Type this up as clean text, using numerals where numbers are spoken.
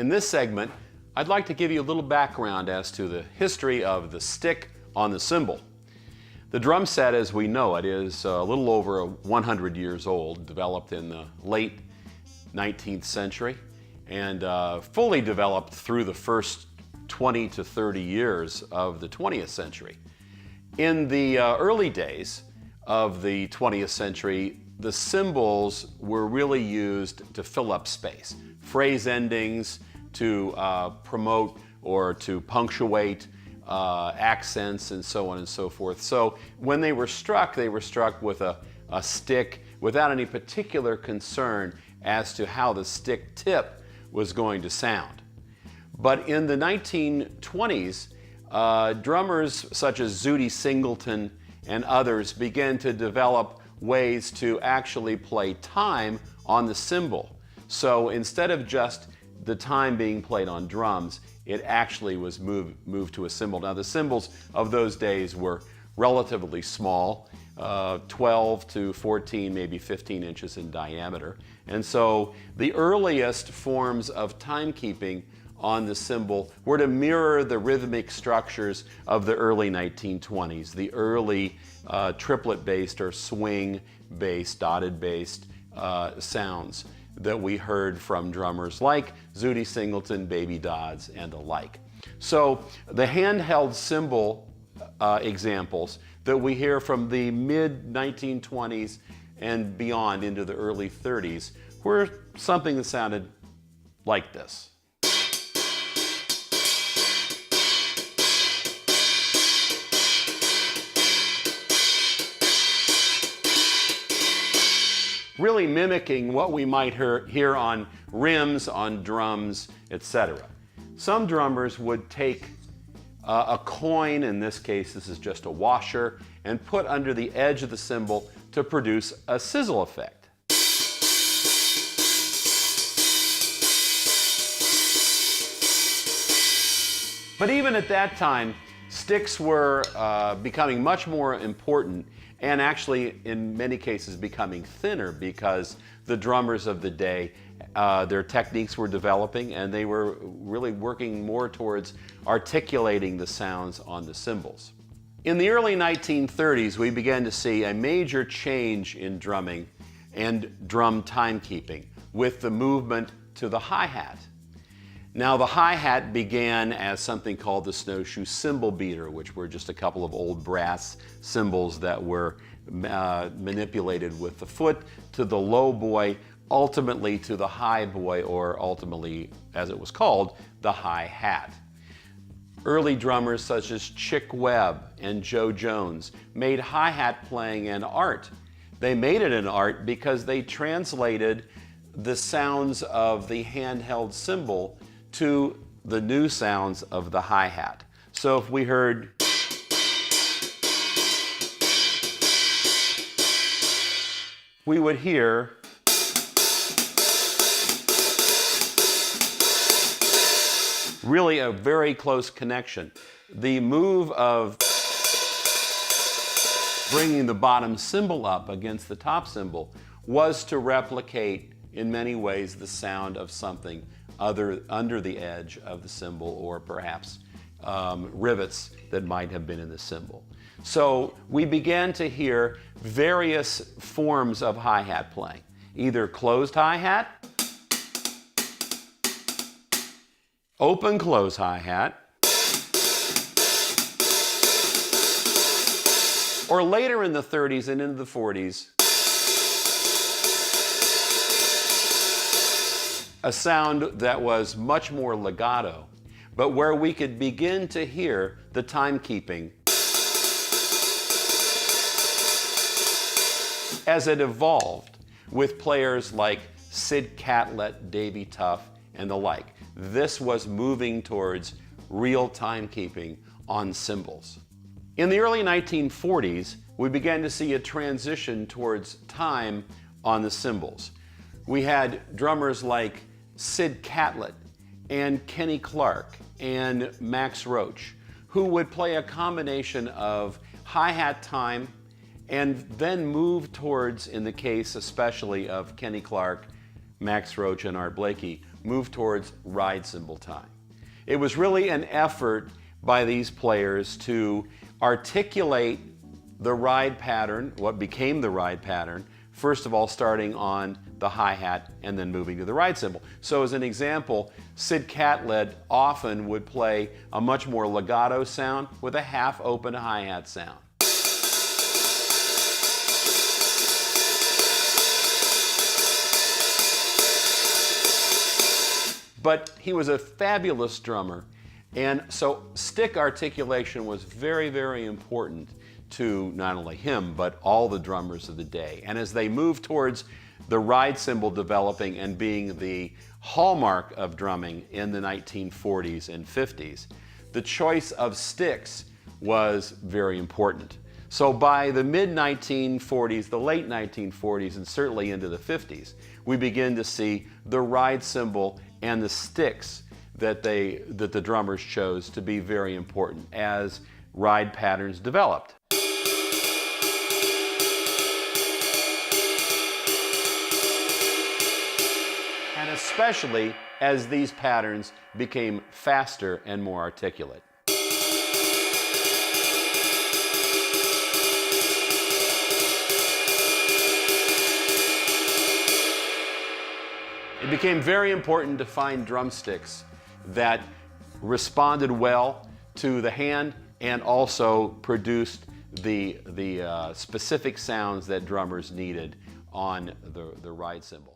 In this segment, I'd like to give you a little background as to the history of the stick on the cymbal. The drum set as we know it is a little over 100 years old, developed in the late 19th century and fully developed through the first 20 to 30 years of the 20th century. In the early days of the 20th century, the cymbals were really used to fill up space. Phrase endings to promote or to punctuate accents and so on and so forth. So when they were struck with a stick without any particular concern as to how the stick tip was going to sound. But in the 1920s, drummers such as Zutty Singleton and others began to develop ways to actually play time on the cymbal. So instead of just the time being played on drums, it actually was moved to a cymbal. Now the cymbals of those days were relatively small, 12 to 14, maybe 15 inches in diameter. And so the earliest forms of timekeeping on the cymbal were to mirror the rhythmic structures of the early 1920s, the early triplet-based or swing-based, dotted-based sounds that we heard from drummers like Zutty Singleton, Baby Dodds, and the like. So the handheld cymbal examples that we hear from the mid-1920s and beyond into the early 30s were something that sounded like this. Really mimicking what we might hear on rims, on drums, etc. Some drummers would take a coin, in this case this is just a washer, and put under the edge of the cymbal to produce a sizzle effect. But even at that time, sticks were becoming much more important and actually in many cases becoming thinner because the drummers of the day, their techniques were developing and they were really working more towards articulating the sounds on the cymbals. In the early 1930s, we began to see a major change in drumming and drum timekeeping with the movement to the hi-hat. Now the hi-hat began as something called the snowshoe cymbal beater, which were just a couple of old brass cymbals that were manipulated with the foot to the low boy, ultimately to the high boy, or ultimately, as it was called, the hi-hat. Early drummers such as Chick Webb and Joe Jones made hi-hat playing an art. They made it an art because they translated the sounds of the handheld cymbal to the new sounds of the hi-hat. So if we heard we would hear really a very close connection. The move of bringing the bottom cymbal up against the top cymbal was to replicate in many ways the sound of something under the edge of the cymbal, or perhaps rivets that might have been in the cymbal. So we began to hear various forms of hi-hat playing, either closed hi-hat, open close hi-hat, or later in the 30s and into the 40s, a sound that was much more legato, but where we could begin to hear the timekeeping as it evolved with players like Sid Catlett, Davy Tough, and the like. This was moving towards real timekeeping on cymbals. In the early 1940s, we began to see a transition towards time on the cymbals. We had drummers like Sid Catlett and Kenny Clark and Max Roach, who would play a combination of hi-hat time and then move towards, in the case especially of Kenny Clark, Max Roach, and Art Blakey, move towards ride cymbal time. It was really an effort by these players to articulate the ride pattern, what became the ride pattern, first of all starting on the hi-hat and then moving to the ride cymbal. So as an example, Sid Catlett often would play a much more legato sound with a half-open hi-hat sound. But he was a fabulous drummer, and so stick articulation was very, very important to not only him, but all the drummers of the day. And as they moved towards the ride cymbal developing and being the hallmark of drumming in the 1940s and 50s, the choice of sticks was very important. So by the mid-1940s, the late 1940s, and certainly into the 50s, we begin to see the ride cymbal and the sticks that the drummers chose to be very important as ride patterns developed. And especially as these patterns became faster and more articulate. It became very important to find drumsticks that responded well to the hand and also produced the specific sounds that drummers needed on the ride cymbal.